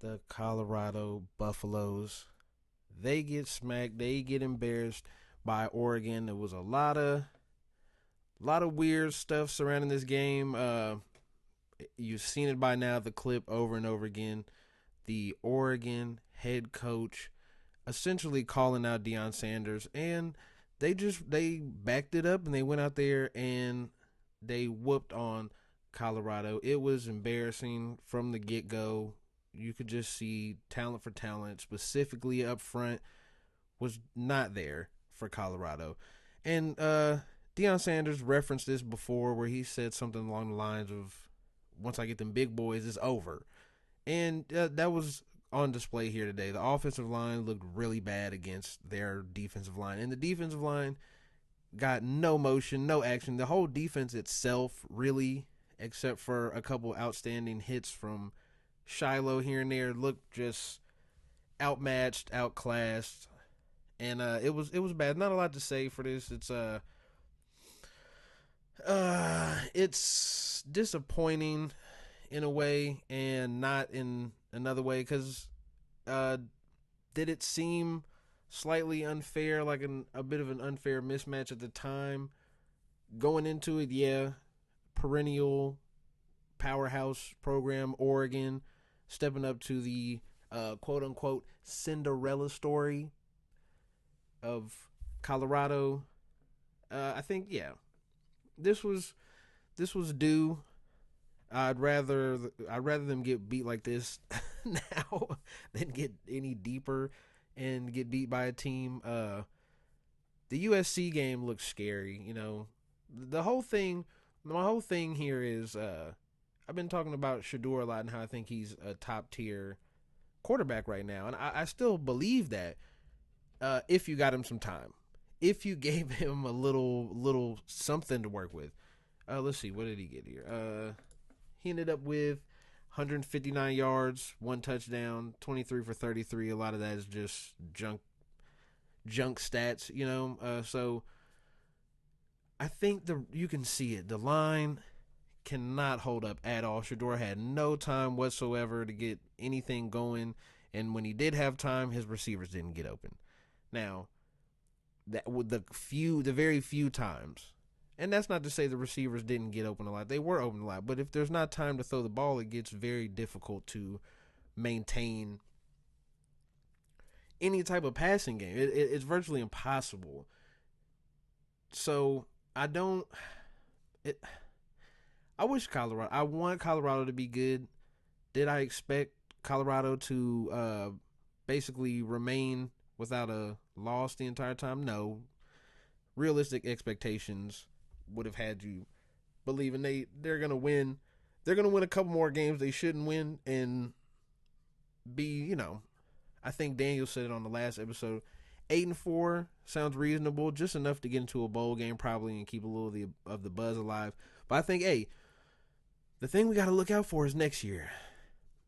the Colorado Buffaloes. They get smacked. They get embarrassed by Oregon. There was a lot of weird stuff surrounding this game. You've seen it by now. The clip over and over again. The Oregon head coach essentially calling out Deion Sanders, and they backed it up and they went out there and they whooped on Colorado. It was embarrassing from the get go. You could just see talent for talent, specifically up front, was not there for Colorado. And Deion Sanders referenced this before where he said something along the lines of, once I get them big boys, it's over. And that was on display here today. The offensive line looked really bad against their defensive line. And the defensive line got no motion, no action. The whole defense itself, really, except for a couple outstanding hits from Shiloh here and there, looked just outmatched, outclassed. And it was bad. Not a lot to say for this. It's disappointing in a way and not in another way because did it seem slightly unfair, like a bit of an unfair mismatch at the time going into it? Yeah, perennial powerhouse program Oregon stepping up to the quote unquote Cinderella story of Colorado. I think this was this was due. I'd rather them get beat like this now than get any deeper and get beat by a team. The USC game looks scary. The whole thing. My whole thing here is I've been talking about Shador a lot and how I think he's a top tier quarterback right now, and I still believe that if you got him some time, if you gave him a little something to work with. Let's see, what did he get here? He ended up with 159 yards, one touchdown, 23 for 33. A lot of that is just junk stats. So I think you can see it. The line cannot hold up at all. Shador had no time whatsoever to get anything going, and when he did have time, his receivers didn't get open. Now, that with the very few times, and that's not to say the receivers didn't get open a lot. They were open a lot, but if there's not time to throw the ball, it gets very difficult to maintain any type of passing game. It's virtually impossible. So I don't. I wish Colorado. I want Colorado to be good. Did I expect Colorado to basically remain without a loss the entire time? No. Realistic expectations would have had you believing they're gonna win. They're gonna win a couple more games they shouldn't win and be. I think Daniel said it on the last episode. 8-4 sounds reasonable, just enough to get into a bowl game probably and keep a little of the buzz alive. But I think, hey, the thing we got to look out for is next year.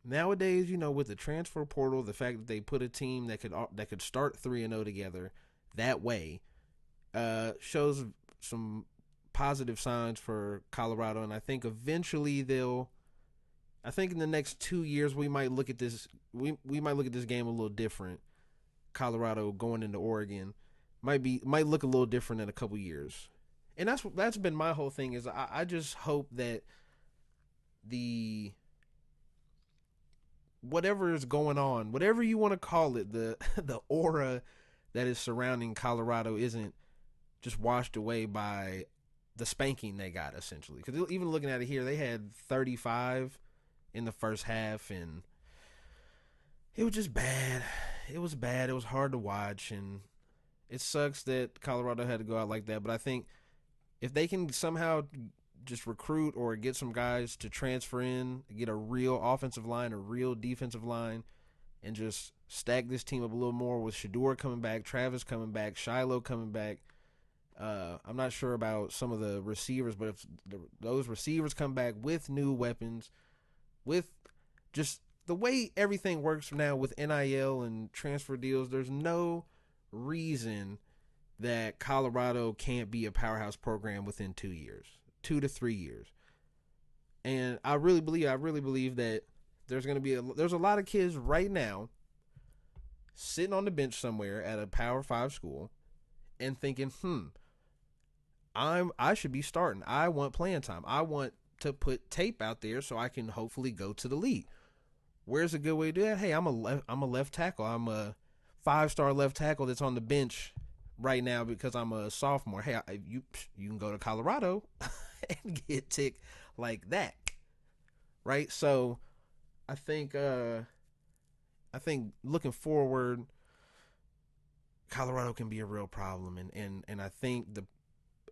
Nowadays, with the transfer portal, the fact that they put a team that could start 3-0 together that way shows some positive signs for Colorado, and I think eventually I think in the next 2 years we might look at this. We might look at this game a little different. Colorado going into Oregon might look a little different in a couple years, and that's been my whole thing. Is I just hope that the whatever is going on, whatever you want to call it, the the aura that is surrounding Colorado isn't just washed away by the spanking they got, essentially. Because even looking at it here, they had 35 in the first half, and it was just bad. It was bad. It was hard to watch, and it sucks that Colorado had to go out like that. But I think if they can somehow just recruit or get some guys to transfer in, get a real offensive line, a real defensive line, and just stack this team up a little more with Shador coming back, Travis coming back, Shiloh coming back. I'm not sure about some of the receivers, but if those receivers come back with new weapons, with just the way everything works now with NIL and transfer deals, there's no reason that Colorado can't be a powerhouse program within 2 years, 2 to 3 years. And I really believe that there's a lot of kids right now sitting on the bench somewhere at a Power 5 school and thinking, I should be starting. I want playing time. I want to put tape out there so I can hopefully go to the league. Where's a good way to do that? Hey, I'm a left tackle. I'm a 5-star left tackle that's on the bench right now because I'm a sophomore. Hey, you can go to Colorado and get tick like that, right? So I think looking forward, Colorado can be a real problem, and I think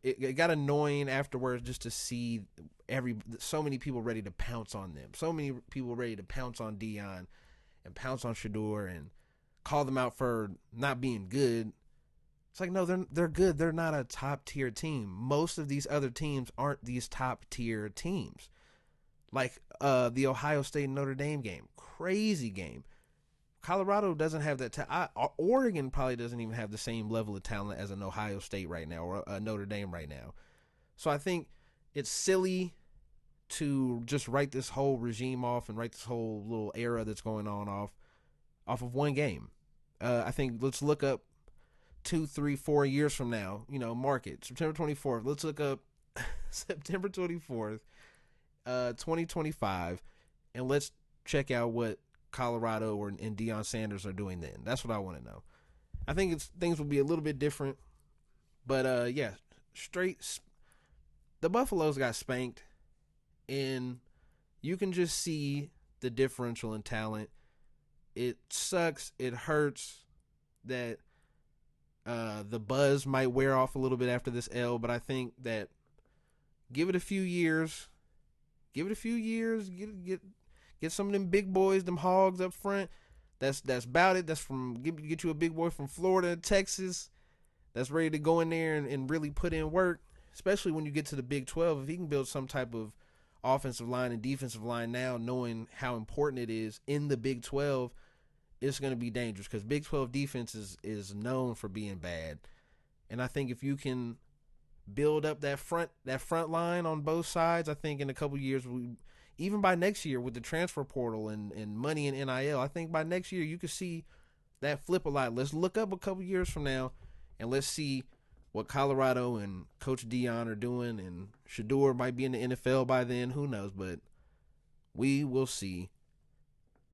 it got annoying afterwards just to see so many people ready to pounce on them, so many people ready to pounce on Dion and pounce on Shador and call them out for not being good. It's like, no, they're good. They're not a top tier team. Most of these other teams aren't these top tier teams. Like the Ohio State Notre Dame game, crazy game. Colorado doesn't have that. Oregon probably doesn't even have the same level of talent as an Ohio State right now or a Notre Dame right now. So I think it's silly to just write this whole regime off and write this whole little era that's going on off of one game. I think let's look up 2, 3, 4 years from now. Mark it September 24th. Let's look up September 24th, 2025, and let's check out what Colorado and Deion Sanders are doing then. That's what I want to know. I think things will be a little bit different, but yeah, the Buffaloes got spanked, and you can just see the differential in talent. It sucks. It hurts that the buzz might wear off a little bit after this L, but I think that give it a few years. Get some of them big boys, them hogs up front. That's about it. That's get you a big boy from Florida, Texas, that's ready to go in there and really put in work. Especially when you get to the Big 12, if he can build some type of offensive line and defensive line now, knowing how important it is in the Big 12, it's going to be dangerous because Big 12 defense is known for being bad. And I think if you can build up that front line on both sides, I think in a couple years, even by next year with the transfer portal and money in NIL, I think by next year you could see that flip a lot. Let's look up a couple years from now and let's see what Colorado and Coach Dion are doing, and Shador might be in the NFL by then. Who knows? But we will see.